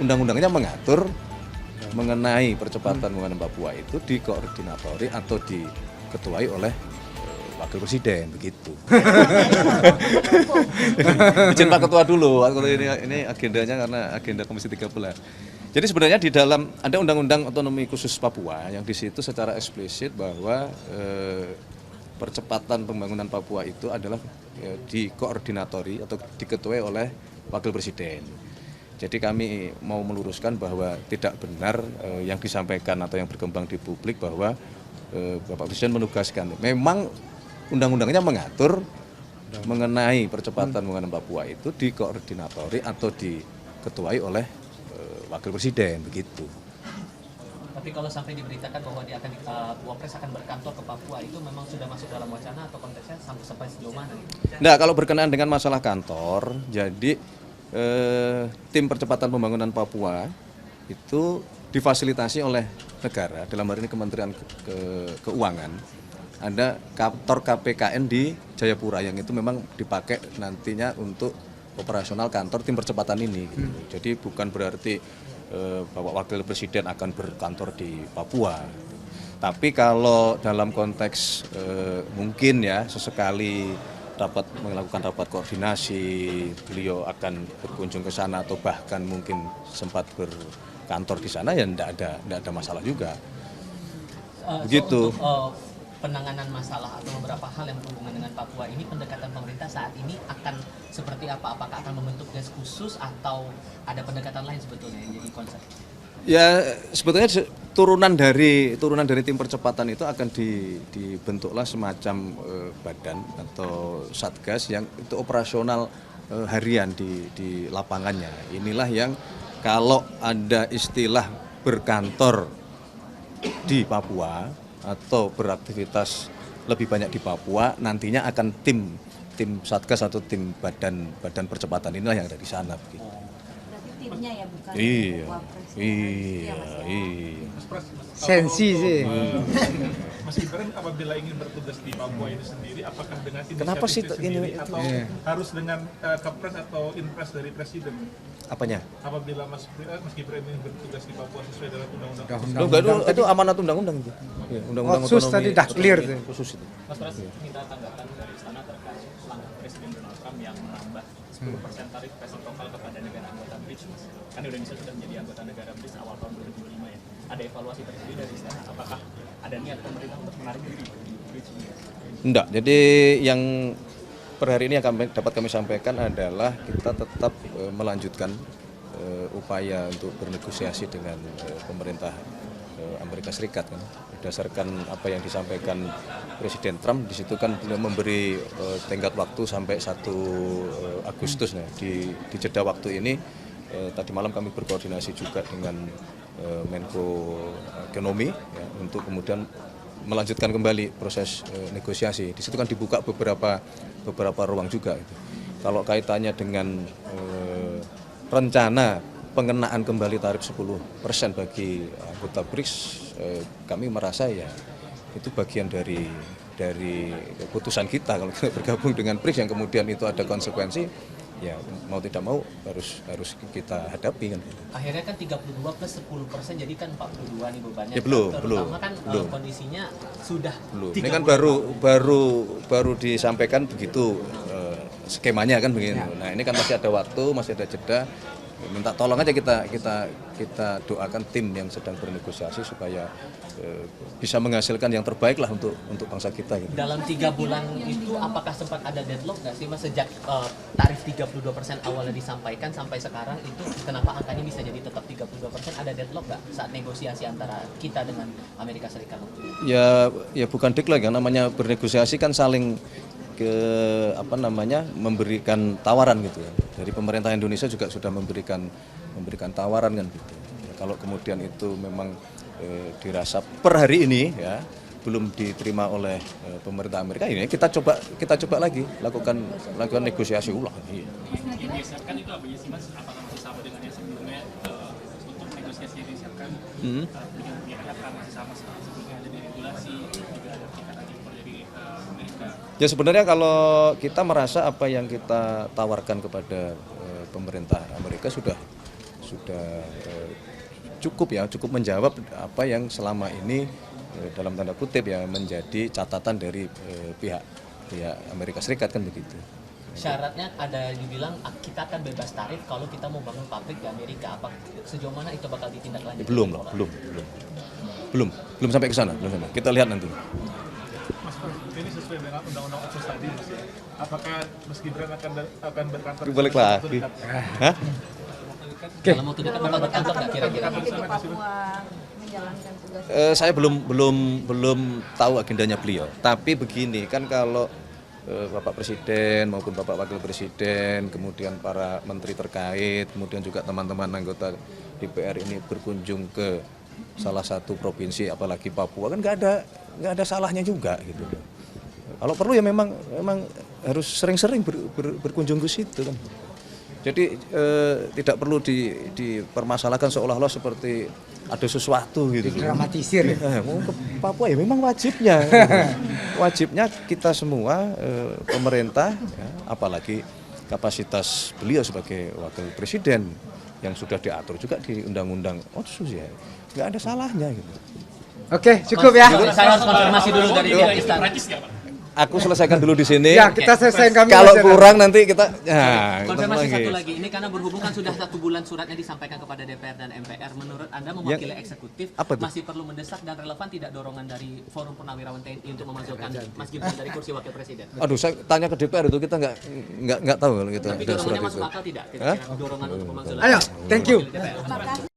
undang-undangnya mengatur mengenai percepatan pembangunan Papua itu dikoordinatori atau diketuai oleh Wakil Presiden begitu. Izin Pak Ketua dulu, ini agendanya karena agenda Komisi 13. Jadi sebenarnya di dalam ada Undang-Undang Otonomi Khusus Papua yang di situ secara eksplisit bahwa percepatan pembangunan Papua itu adalah dikoordinatori atau diketuai oleh Wakil Presiden. Jadi kami mau meluruskan bahwa tidak benar yang disampaikan atau yang berkembang di publik bahwa Bapak Presiden menugaskan. Memang undang-undangnya mengatur mengenai percepatan pembangunan Papua itu dikoordinatori atau diketuai oleh Wakil Presiden begitu. Tapi kalau sampai diberitakan bahwa dia akan Wapres akan berkantor ke Papua, itu memang sudah masuk dalam wacana atau konteksnya sampai sejauh mana? Nah, kalau berkenaan dengan masalah kantor, jadi tim percepatan pembangunan Papua itu difasilitasi oleh negara, dalam hal ini Kementerian Keuangan. Ada kantor KPKN di Jayapura yang itu memang dipakai nantinya untuk operasional kantor tim percepatan ini. Gitu. Jadi bukan berarti Bapak Wakil Presiden akan berkantor di Papua. Tapi kalau dalam konteks mungkin ya sesekali melakukan rapat koordinasi, beliau akan berkunjung ke sana atau bahkan mungkin sempat berkantor di sana ya tidak ada masalah juga. Begitu. Untuk penanganan masalah atau beberapa hal yang berhubungan dengan Papua ini, pendekatan pemerintah saat ini akan seperti apa? Apakah akan membentuk desk khusus atau ada pendekatan lain sebetulnya yang jadi konsep? Ya sebetulnya turunan dari tim percepatan itu akan dibentuklah semacam badan atau satgas yang itu operasional harian di lapangannya. Inilah yang kalau ada istilah berkantor di Papua atau beraktivitas lebih banyak di Papua, nantinya akan tim satgas atau tim badan percepatan inilah yang ada di sana begitu. Timnya ya bukan Wapres. Iya. Sensi sih. Mas Gibran apabila ingin bertugas di Papua itu sendiri, apakah dengan Kenapa sih inisiatif ini sendiri atau harus dengan kepres atau impres dari presiden? Apanya? Apabila Mas Gibran ingin bertugas di Papua sesuai dengan undang-undang. Itu amanat undang-undang itu. Ya, undang-undang Khusus otonomi tadi dah clear tuh. khusus itu. Mas Pras minta tanggapan dari istana terkait langkah Presiden Donald Trump yang menambah 10% tarif resiprokal kepada negara anggota BRICS, Mas. Kan Indonesia sudah menjadi anggota negara BRICS awal tahun 2025 ya. Ada evaluasi tersendiri dari istana, apakah ada niat pemerintah untuk menarik diri di BRICS ini? Enggak, jadi yang per hari ini yang dapat kami sampaikan adalah kita tetap melanjutkan upaya untuk bernegosiasi dengan pemerintah Amerika Serikat kan. Berdasarkan apa yang disampaikan Presiden Trump, di situ kan beliau memberi tenggat waktu sampai 1 Agustus. Nah, di jeda waktu ini tadi malam kami berkoordinasi juga dengan Menko Ekonomi ya, untuk kemudian melanjutkan kembali proses negosiasi. Di situ kan dibuka beberapa ruang juga. Gitu. Kalau kaitannya dengan rencana pengenaan kembali tarif 10% bagi anggota BRICS, kami merasa ya itu bagian dari keputusan kita kalau kita bergabung dengan BRICS yang kemudian itu ada konsekuensi, ya mau tidak mau harus kita hadapi kan. Akhirnya kan 32 plus 10%, jadi kan 42 nih bebannya. Ya, belum. Kan kondisinya sudah Belum. Ini kan baru disampaikan begitu skemanya kan begini. Nah, ini kan masih ada waktu, masih ada jeda. Minta tolong aja kita doakan tim yang sedang bernegosiasi supaya bisa menghasilkan yang terbaik lah untuk bangsa kita gitu. Dalam 3 bulan itu apakah sempat ada deadlock nggak sih Mas, sejak tarif 32% awalnya disampaikan sampai sekarang itu kenapa angkanya bisa jadi tetap 32%? Ada deadlock nggak saat negosiasi antara kita dengan Amerika Serikat? Ya bukan deadlock ya, namanya bernegosiasi kan saling memberikan tawaran gitu ya. Dari pemerintah Indonesia juga sudah memberikan tawaran kan gitu. Ya, kalau kemudian itu memang dirasa per hari ini ya belum diterima oleh pemerintah Amerika, ini kita coba lagi lakukan negosiasi ulang. Iya. Yang disiapkan itu apa sih Mas? Apakah masih sama dengan yang sebelumnya untuk negosiasi yang disiapkan? Apakah masih sama sebelumnya ada regulasi juga ada tingkatan impor dari Amerika? Ya sebenarnya kalau kita merasa apa yang kita tawarkan kepada pemerintah Amerika sudah cukup menjawab apa yang selama ini dalam tanda kutip ya menjadi catatan dari pihak Amerika Serikat kan begitu. Syaratnya ada dibilang kita akan bebas tarif kalau kita mau bangun pabrik di Amerika. Apa sejauh mana itu bakal ditindaklanjuti? Belum sampai ke sana, belum sampai. Kita lihat nanti. Mas Pras, ini sesuai dengan undang-undang otsus tadi, Mas, ya. Apakah Mas Gibran akan berkantor Balik lagi. Hah? Dalam waktu dekat bakal berkantor nggak kira-kira? Jadi di Papua menjalankan tugas. Saya belum tahu agendanya beliau. Tapi begini kan kalau Bapak Presiden maupun Bapak Wakil Presiden, kemudian para menteri terkait, kemudian juga teman-teman anggota DPR ini berkunjung ke salah satu provinsi, apalagi Papua, kan nggak ada salahnya juga gitu. Kalau perlu ya memang harus sering-sering berkunjung ke situ kan. Jadi tidak perlu dipermasalahkan seolah-olah seperti ada sesuatu gitu. Dramatisir. Mau ke Papua ya memang wajibnya. Wajibnya kita semua pemerintah, ya, apalagi kapasitas beliau sebagai wakil presiden yang sudah diatur juga di undang-undang otsus ya, nggak ada salahnya gitu. Oke, cukup ya. Saya harus konfirmasi dulu dari pihak istana. Prancis nggak, Pak? Aku selesaikan dulu di sini. Ya, kita selesaikan kami. Kalau aja. kurang nanti kita ya, Konfirmasi ketemu satu lagi, ini karena berhubung kan sudah 1 bulan suratnya disampaikan kepada DPR dan MPR. Menurut Anda mewakili eksekutif apa tuh? masih perlu mendesak dan relevan tidak dorongan dari Forum Purnawirawan TNI untuk memasukkan Mas Gibran dari kursi wakil presiden? Aduh, saya tanya ke DPR itu kita nggak tahu kalau kita Tapi ada surat dorongannya itu. masuk akal tidak? Kira-kira dorongan untuk memasukkan Ayo, thank you. DPR. Terima kasih.